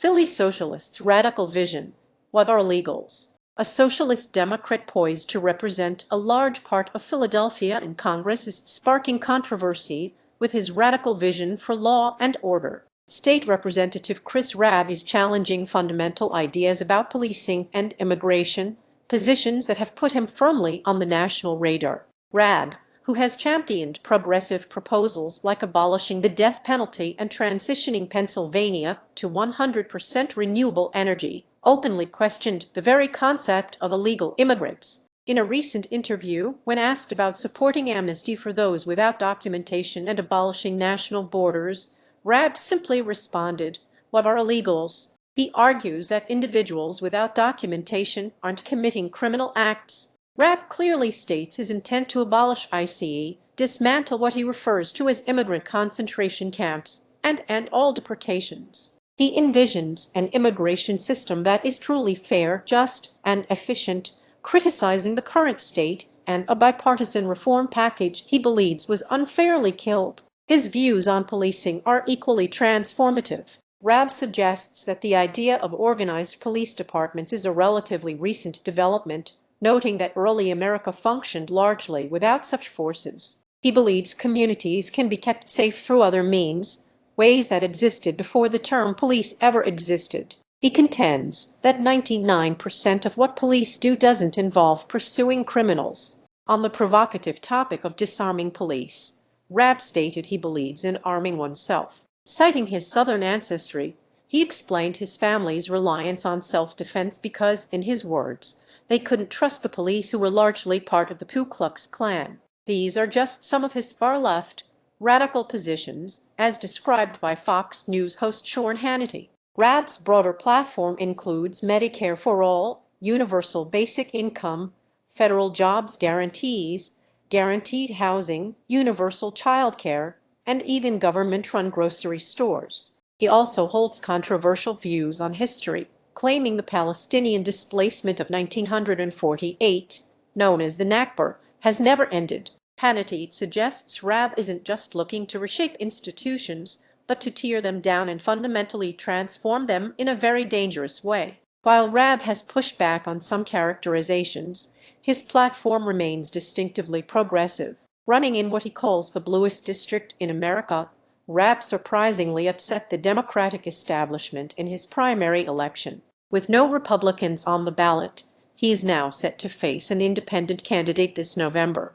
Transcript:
Philly Socialists' radical vision. What are illegals? A socialist Democrat poised to represent a large part of Philadelphia in Congress is sparking controversy with his radical vision for law and order. State Representative Chris Rabb is challenging fundamental ideas about policing and immigration, positions that have put him firmly on the national radar. Rabb, who has championed progressive proposals like abolishing the death penalty and transitioning Pennsylvania to 100% renewable energy, openly questioned the very concept of illegal immigrants. In a recent interview, when asked about supporting amnesty for those without documentation and abolishing national borders, Rabb simply responded, "What are illegals?" He argues that individuals without documentation aren't committing criminal acts. Rabb clearly states his intent to abolish ICE, dismantle what he refers to as immigrant concentration camps, and end all deportations. He envisions an immigration system that is truly fair, just, and efficient, criticizing the current state and a bipartisan reform package he believes was unfairly killed. His views on policing are equally transformative. Rabb suggests that the idea of organized police departments is a relatively recent development, noting that early America functioned largely without such forces. He believes communities can be kept safe through other means, ways that existed before the term police ever existed. He contends that 99% of what police do doesn't involve pursuing criminals. On the provocative topic of disarming police, Rabb stated he believes in arming oneself. Citing his Southern ancestry, he explained his family's reliance on self-defense because, in his words, they couldn't trust the police who were largely part of the Ku Klux Klan. These are just some of his far-left, radical positions, as described by Fox News host Sean Hannity. Rabb's broader platform includes Medicare for all, universal basic income, federal jobs guarantees, guaranteed housing, universal child care, and even government-run grocery stores. He also holds controversial views on history, claiming the Palestinian displacement of 1948, known as the Nakba, has never ended. Hannity suggests Rabb isn't just looking to reshape institutions, but to tear them down and fundamentally transform them in a very dangerous way. While Rabb has pushed back on some characterizations, his platform remains distinctively progressive. Running in what he calls the bluest district in America, Rabb surprisingly upset the Democratic establishment in his primary election. With no Republicans on the ballot, he is now set to face an independent candidate this November.